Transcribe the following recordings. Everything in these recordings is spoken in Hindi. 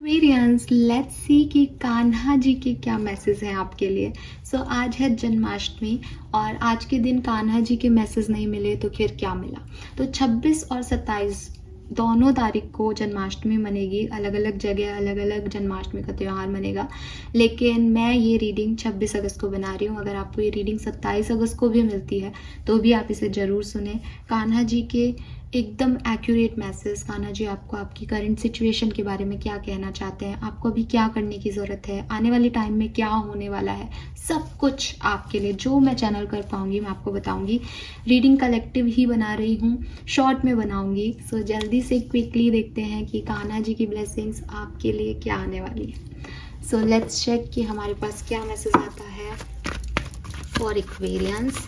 एक्वेरियंस लेट्स सी कि कान्हा जी के क्या मैसेज हैं आपके लिए। आज है जन्माष्टमी और आज के दिन कान्हा जी के मैसेज नहीं मिले तो फिर क्या मिला। तो 26 और 27 दोनों तारीख को जन्माष्टमी मनेगी। अलग अलग जगह अलग अलग जन्माष्टमी का त्यौहार मनेगा, लेकिन मैं ये रीडिंग 26 अगस्त को बना रही हूँ। अगर आपको ये रीडिंग 27 अगस्त को भी मिलती है तो भी आप इसे ज़रूर सुने। कान्हा जी के एकदम एक्यूरेट मैसेज। कान्हा जी आपको आपकी करंट सिचुएशन के बारे में क्या कहना चाहते हैं, आपको अभी क्या करने की ज़रूरत है, आने वाले टाइम में क्या होने वाला है, सब कुछ आपके लिए जो मैं चैनल कर पाऊँगी मैं आपको बताऊँगी। रीडिंग कलेक्टिव ही बना रही हूँ, शॉर्ट में बनाऊँगी। जल्दी से क्विकली देखते हैं कि कान्हा जी की ब्लेसिंग्स आपके लिए क्या आने वाली है। लेट्स चेक कि हमारे पास क्या मैसेज आता है फॉर एक्वेरियंस।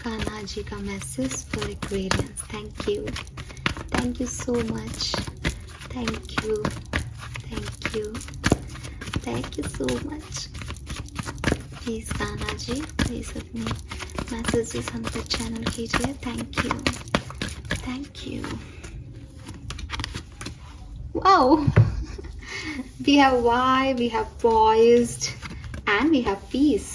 कान्हा जी का message for Aquarians. Thank you so much, thank you so much. Please Kanha ji please अपने मैसेजेस हम तक चैनल कीजिए। Thank you. Wow, we have why, we have poised and we have peace.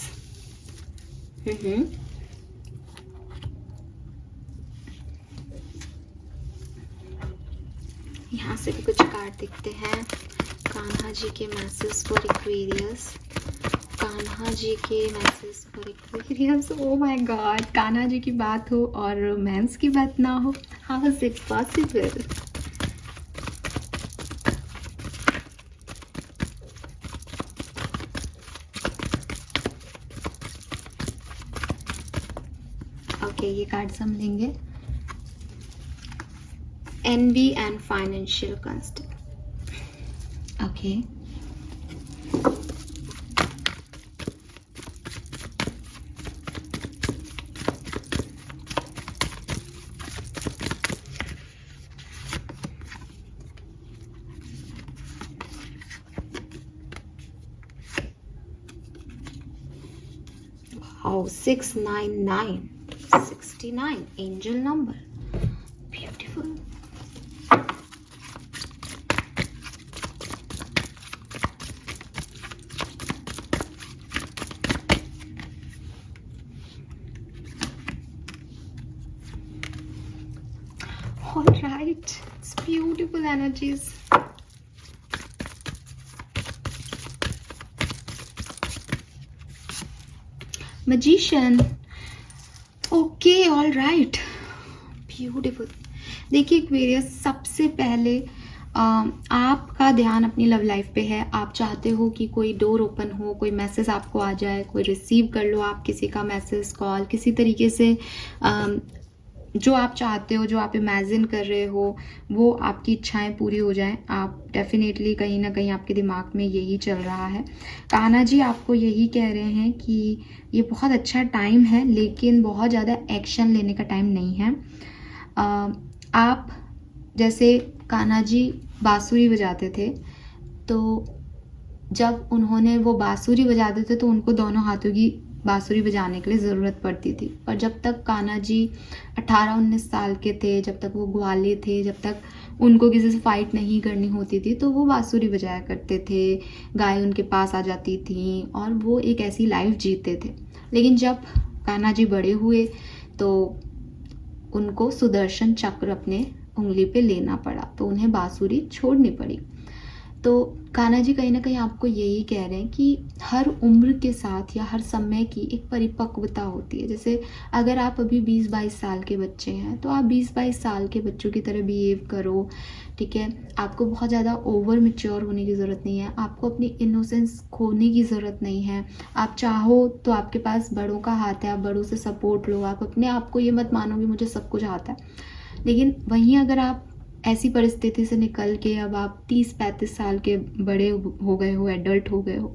यहाँ से भी कुछ कार्ड दिखते हैं। कान्हा जी के message for Aquarius. Kanha ji के message for Aquarius. Oh my God, Kanha ji की बात हो और रोमांस की बात ना हो, how is it possible. Okay, ये कार्ड्स हम लेंगे। envy and financial constraint. Okay. Wow, 699, 69, angel number. Beautiful. All right, it's beautiful energies. Magician. Okay, all right, beautiful. देखिए एक्वेरियस, सबसे पहले आपका ध्यान अपनी लव लाइफ पे है। आप चाहते हो कि कोई डोर ओपन हो, कोई मैसेज आपको आ जाए, कोई रिसीव कर लो आप किसी का मैसेज, कॉल, किसी तरीके से जो आप चाहते हो, जो आप इमेजिन कर रहे हो, वो आपकी इच्छाएं पूरी हो जाएं। आप डेफिनेटली कहीं ना कहीं आपके दिमाग में यही चल रहा है। कान्हा जी आपको यही कह रहे हैं कि ये बहुत अच्छा टाइम है, लेकिन बहुत ज़्यादा एक्शन लेने का टाइम नहीं है। आप जैसे कान्हा जी बांसुरी बजाते थे, तो जब उन्होंने वो बांसुरी बजाते थे तो उनको दोनों हाथों की बांसुरी बजाने के लिए ज़रूरत पड़ती थी। पर जब तक कान्हा जी 18-19 साल के थे, जब तक वो ग्वाले थे, जब तक उनको किसी से फाइट नहीं करनी होती थी, तो वो बांसुरी बजाया करते थे। गाय उनके पास आ जाती थी और वो एक ऐसी लाइफ जीते थे। लेकिन जब कान्हा जी बड़े हुए तो उनको सुदर्शन चक्र अपने उंगली पे लेना पड़ा, तो उन्हें बांसुरी छोड़नी पड़ी। तो कान्हा जी कहीं ना कहीं आपको यही कह रहे हैं कि हर उम्र के साथ या हर समय की एक परिपक्वता होती है। जैसे अगर आप अभी 20-22 साल के बच्चे हैं तो आप 20-22 साल के बच्चों की तरह बिहेव करो, ठीक है। आपको बहुत ज़्यादा ओवर मैच्योर होने की ज़रूरत नहीं है, आपको अपनी इनोसेंस खोने की ज़रूरत नहीं है। आप चाहो तो आपके पास बड़ों का हाथ है, आप बड़ों से सपोर्ट लो। आप अपने आप को ये मत मानो कि मुझे सब कुछ आता है। लेकिन वहीं अगर आप ऐसी परिस्थिति से निकल के अब आप 30-35 साल के बड़े हो गए हो, एडल्ट हो गए हो,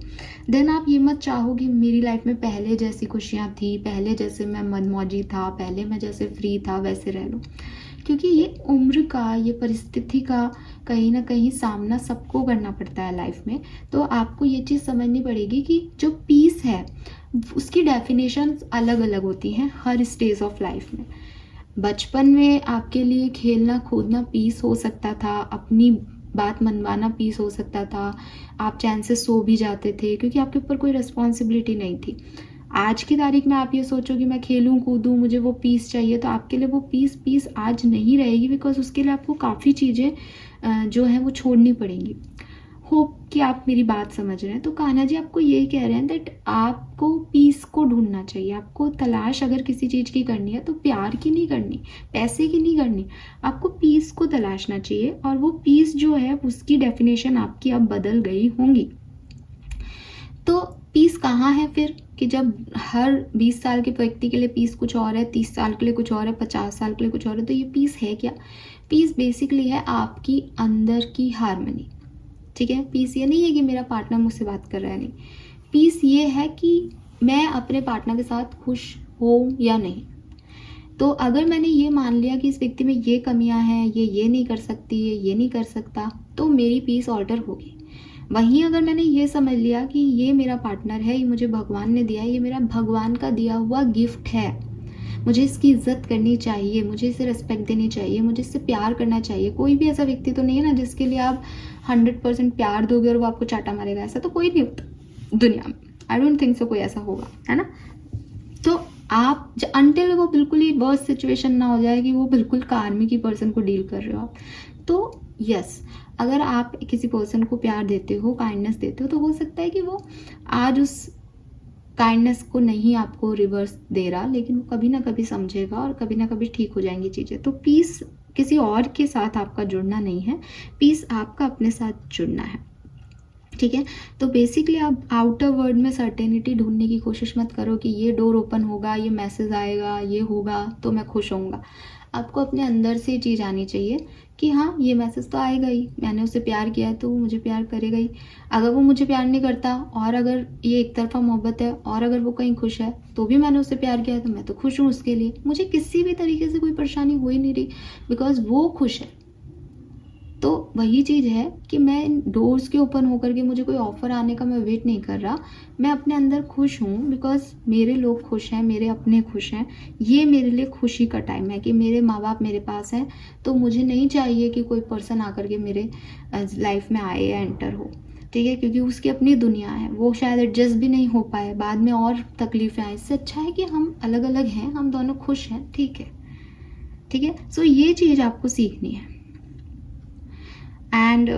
देन आप ये मत चाहो कि मेरी लाइफ में पहले जैसी खुशियाँ थी, पहले जैसे मैं मनमौजी था, पहले मैं जैसे फ्री था वैसे रह लो। क्योंकि ये उम्र का, ये परिस्थिति का कहीं ना कहीं सामना सबको करना पड़ता है लाइफ में। तो आपको ये चीज़ समझनी पड़ेगी कि जो पीस है उसकी डेफिनेशन अलग अलग होती हैं हर स्टेज ऑफ लाइफ में। बचपन में आपके लिए खेलना कूदना पीस हो सकता था, अपनी बात मनवाना पीस हो सकता था, आप चैन से सो भी जाते थे क्योंकि आपके ऊपर कोई रिस्पॉन्सिबिलिटी नहीं थी। आज की तारीख में आप ये सोचो कि मैं खेलूं कूदूं, मुझे वो पीस चाहिए, तो आपके लिए वो पीस आज नहीं रहेगी, बिकॉज उसके लिए आपको काफ़ी चीज़ें जो हैं वो छोड़नी पड़ेंगी। होप कि आप मेरी बात समझ रहे हैं। तो कान्हा जी आपको यही कह रहे हैं दैट आपको पीस को ढूंढना चाहिए। आपको तलाश अगर किसी चीज़ की करनी है तो प्यार की नहीं करनी, पैसे की नहीं करनी, आपको पीस को तलाशना चाहिए। और वो पीस जो है उसकी डेफिनेशन आपकी अब बदल गई होंगी। तो पीस कहाँ है फिर, कि जब हर 20 साल के व्यक्ति के लिए पीस कुछ और है, 30 साल के लिए कुछ और है, 50 साल के लिए कुछ और है, तो ये पीस है क्या? पीस बेसिकली है आपकी अंदर की हार्मनी। ठीक है, पीस ये नहीं है कि मेरा पार्टनर मुझसे बात कर रहा है, नहीं। पीस ये है कि मैं अपने पार्टनर के साथ खुश हूँ या नहीं। तो अगर मैंने ये मान लिया कि इस व्यक्ति में ये कमियां हैं, ये नहीं कर सकती, ये नहीं कर सकता, तो मेरी पीस ऑल्टर होगी। वहीं अगर मैंने ये समझ लिया कि ये मेरा पार्टनर है, ये मुझे भगवान ने दिया है, ये मेरा भगवान का दिया हुआ गिफ्ट है, मुझे इसकी इज्जत करनी चाहिए, मुझे इसे रिस्पेक्ट देनी चाहिए, मुझे इससे प्यार करना चाहिए। कोई भी ऐसा व्यक्ति तो नहीं है ना जिसके लिए आप 100% प्यार दोगे और वो आपको चाटा मारेगा, ऐसा तो कोई नहीं होता दुनिया में। आई डोंट थिंक सो कोई ऐसा होगा, है ना। तो आप अनटिल वो बिल्कुल ही वर्स्ट सिचुएशन ना हो जाए कि वो बिल्कुल कार्मी की पर्सन को डील कर रहे हो आप, तो यस, अगर आप किसी पर्सन को प्यार देते हो, काइंडनेस देते हो, तो हो सकता है कि वो आज उस काइंडनेस को नहीं आपको रिवर्स दे रहा, लेकिन वो कभी ना कभी समझेगा और कभी ना कभी ठीक हो जाएंगी चीज़ें। तो पीस किसी और के साथ आपका जुड़ना नहीं है, पीस आपका अपने साथ जुड़ना है। ठीक है, तो बेसिकली आप आउटर वर्ल्ड में सर्टेनिटी ढूंढने की कोशिश मत करो कि ये डोर ओपन होगा, ये मैसेज आएगा, ये होगा तो मैं खुश होऊंगा। आपको अपने अंदर से चीज़ आनी चाहिए कि हाँ, ये मैसेज तो आएगा ही, मैंने उससे प्यार किया है तो वो मुझे प्यार करेगा ही। अगर वो मुझे प्यार नहीं करता और अगर ये एक तरफा मोहब्बत है और अगर वो कहीं खुश है तो भी मैंने उससे प्यार किया है, तो मैं तो खुश हूँ उसके लिए, मुझे किसी भी तरीके से कोई परेशानी हो ही नहीं रही, बिकॉज वो खुश है। तो वही चीज़ है कि मैं डोर्स के ओपन होकर के मुझे कोई ऑफर आने का मैं वेट नहीं कर रहा, मैं अपने अंदर खुश हूँ, बिकॉज मेरे लोग खुश हैं, मेरे अपने खुश हैं। ये मेरे लिए खुशी का टाइम है कि मेरे माँ बाप मेरे पास हैं, तो मुझे नहीं चाहिए कि कोई पर्सन आकर के मेरे लाइफ में आए या एंटर हो। ठीक है, क्योंकि उसकी अपनी दुनिया है, वो शायद एडजस्ट भी नहीं हो पाए, बाद में और तकलीफें आए। इससे अच्छा है कि हम अलग अलग हैं, हम दोनों खुश हैं। ठीक है, ठीक है। सो ये चीज़ आपको सीखनी है। एंड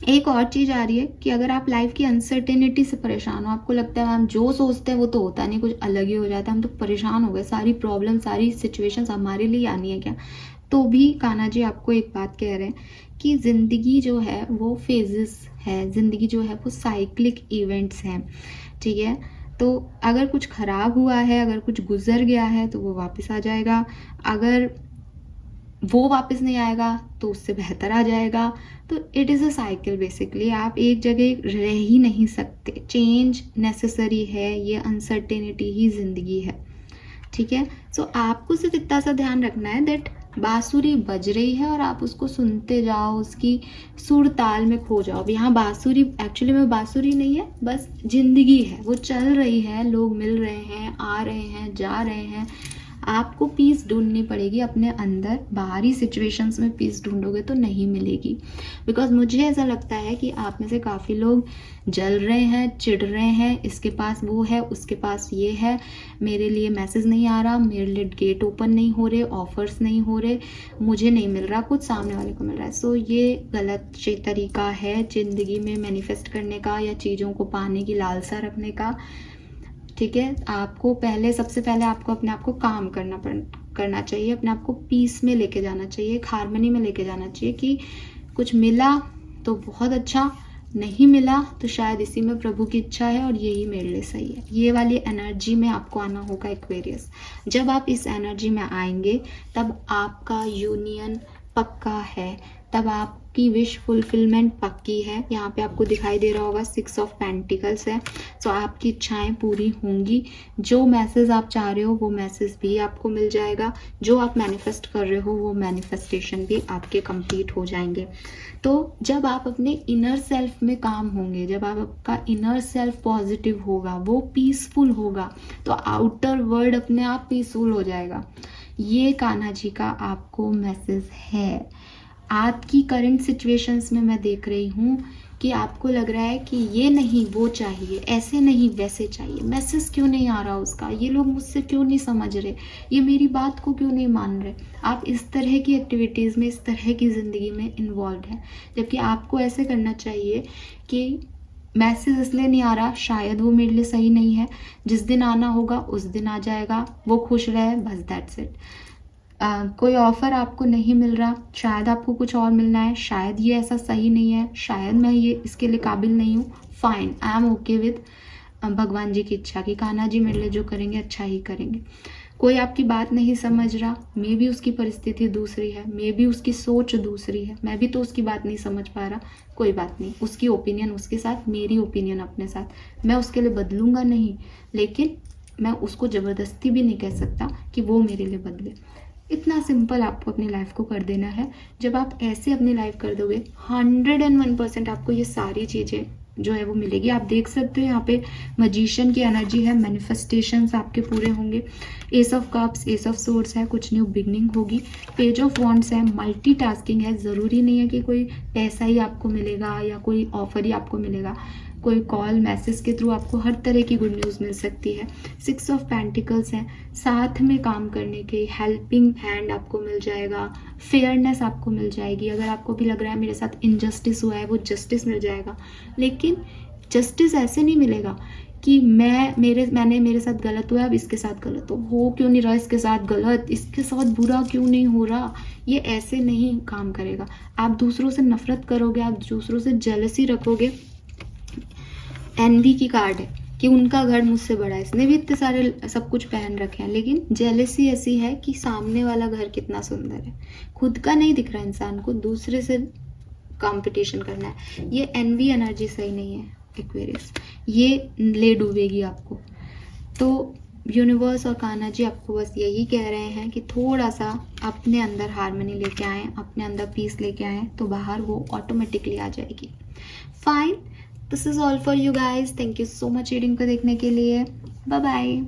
एक और चीज़ आ रही है कि अगर आप लाइफ की अनसर्टेनिटी से परेशान हो, आपको लगता है हम जो सोचते हैं वो तो होता नहीं, कुछ अलग ही हो जाता है, हम तो परेशान हो गए, सारी प्रॉब्लम सारी सिचुएशंस हमारे लिए आनी है क्या, तो भी कान्हा जी आपको एक बात कह रहे हैं कि ज़िंदगी जो है वो फेजेस है, ज़िंदगी जो है वो साइक्लिक इवेंट्स हैं। ठीक है, तो अगर कुछ ख़राब हुआ है, अगर कुछ गुजर गया है तो वो वापस आ जाएगा, अगर वो वापस नहीं आएगा तो उससे बेहतर आ जाएगा। तो it is a cycle basically, आप एक जगह रह ही नहीं सकते, चेंज नेसेसरी है, ये अनसर्टेनिटी ही ज़िंदगी है। ठीक है, सो आपको सिर्फ इतना सा ध्यान रखना है दैट बांसुरी बज रही है और आप उसको सुनते जाओ, उसकी सुर ताल में खो जाओ। यहाँ बांसुरी एक्चुअली में बांसुरी नहीं है, बस जिंदगी है, वो चल रही है, लोग मिल रहे हैं, आ रहे हैं, जा रहे हैं। आपको पीस ढूंढनी पड़ेगी अपने अंदर, बाहरी सिचुएशंस में पीस ढूंढोगे तो नहीं मिलेगी। बिकॉज मुझे ऐसा लगता है कि आप में से काफ़ी लोग जल रहे हैं, चिढ़ रहे हैं, इसके पास वो है, उसके पास ये है, मेरे लिए मैसेज नहीं आ रहा, मेरे लिए गेट ओपन नहीं हो रहे, ऑफर्स नहीं हो रहे, मुझे नहीं मिल रहा कुछ, सामने वाले को मिल रहा है। सो ये गलत तरीका है ज़िंदगी में मैनिफेस्ट करने का या चीज़ों को पाने की लालसा रखने का। ठीक है, आपको सबसे पहले आपको अपने आप को काम करना चाहिए, अपने आप को पीस में लेके जाना चाहिए, एक हार्मनी में लेके जाना चाहिए कि कुछ मिला तो बहुत अच्छा, नहीं मिला तो शायद इसी में प्रभु की इच्छा है और यही मेरे लिए सही है। ये वाली एनर्जी में आपको आना होगा एक्वेरियस। जब आप इस एनर्जी में आएंगे तब आपका यूनियन पक्का है, तब आपकी विश फुलफिलमेंट पक्की है। यहाँ पे आपको दिखाई दे रहा होगा 6 ऑफ पेंटिकल्स है। सो आपकी इच्छाएं पूरी होंगी। जो मैसेज आप चाह रहे हो वो मैसेज भी आपको मिल जाएगा। जो आप मैनिफेस्ट कर रहे हो वो मैनिफेस्टेशन भी आपके कंप्लीट हो जाएंगे। तो जब आप अपने इनर सेल्फ में काम होंगे, जब आपका इनर सेल्फ पॉजिटिव होगा, वो पीसफुल होगा, तो आउटर वर्ल्ड अपने आप पीसफुल हो जाएगा। ये कान्हा जी का आपको मैसेज है। आपकी करंट सिचुएशंस में मैं देख रही हूँ कि आपको लग रहा है कि ये नहीं वो चाहिए, ऐसे नहीं वैसे चाहिए, मैसेज क्यों नहीं आ रहा उसका, ये लोग मुझसे क्यों नहीं समझ रहे, ये मेरी बात को क्यों नहीं मान रहे। आप इस तरह की एक्टिविटीज़ में, इस तरह की ज़िंदगी में इन्वॉल्व हैं। जबकि आपको ऐसे करना चाहिए कि मैसेज इसलिए नहीं आ रहा, शायद वो मेरे लिए सही नहीं है, जिस दिन आना होगा उस दिन आ जाएगा, वो खुश रहे, बस दैट्स इट। कोई ऑफ़र आपको नहीं मिल रहा, शायद आपको कुछ और मिलना है, शायद ये ऐसा सही नहीं है, शायद मैं ये इसके लिए काबिल नहीं हूँ, fine, I am okay with भगवान जी की इच्छा की कान्हा जी मेरे लिए जो करेंगे अच्छा ही करेंगे। कोई आपकी बात नहीं समझ रहा, मे भी उसकी परिस्थिति दूसरी है, मे भी उसकी सोच दूसरी है, मैं भी तो उसकी बात नहीं समझ पा रहा, कोई बात नहीं, उसकी ओपिनियन उसके साथ, मेरी ओपिनियन अपने साथ। मैं उसके लिए बदलूंगा नहीं, लेकिन मैं उसको ज़बरदस्ती भी नहीं कह सकता कि वो मेरे लिए बदले। इतना सिंपल आपको अपनी लाइफ को कर देना है। जब आप ऐसे अपनी लाइफ कर दोगे 101% आपको ये सारी चीज़ें जो है वो मिलेगी। आप देख सकते हो यहाँ पे मजिशियन की एनर्जी है, मैनिफेस्टेशंस आपके पूरे होंगे। S of cups, S of swords है, कुछ न्यू बिगनिंग होगी। पेज ऑफ वॉन्ड्स है, मल्टीटास्किंग है। ज़रूरी नहीं है कि कोई पैसा ही आपको मिलेगा या कोई ऑफर ही आपको मिलेगा, कोई कॉल मैसेज के थ्रू आपको हर तरह की गुड न्यूज़ मिल सकती है। 6 ऑफ पेंटिकल्स हैं, साथ में काम करने के हेल्पिंग हैंड आपको मिल जाएगा, फेयरनेस आपको मिल जाएगी। अगर आपको भी लग रहा है मेरे साथ इनजस्टिस हुआ है, वो जस्टिस मिल जाएगा। लेकिन जस्टिस ऐसे नहीं मिलेगा कि मैंने मेरे साथ गलत हुआ, अब इसके साथ गलत हो क्यों नहीं रहा, इसके साथ गलत, इसके साथ बुरा क्यों नहीं हो रहा, ये ऐसे नहीं काम करेगा। आप दूसरों से नफरत करोगे, आप दूसरों से जेलसी रखोगे। एनवी की कार्ड है कि उनका घर मुझसे बड़ा है, इसने भी इतने सारे सब कुछ पहन रखे हैं, लेकिन जेलसी ऐसी है कि सामने वाला घर कितना सुंदर है, खुद का नहीं दिख रहा इंसान को, दूसरे से कंपटीशन करना है। ये एनवी एनर्जी सही नहीं है एक्वेरियस, ये ले डूबेगी आपको। तो यूनिवर्स और कान्हा जी आपको बस यही कह रहे हैं कि थोड़ा सा अपने अंदर हार्मनी लेके आएँ, अपने अंदर पीस लेके आएँ, तो बाहर वो ऑटोमेटिकली आ जाएगी। Fine, this is all for you guys. Thank you so much reading को देखने के लिए। Bye bye.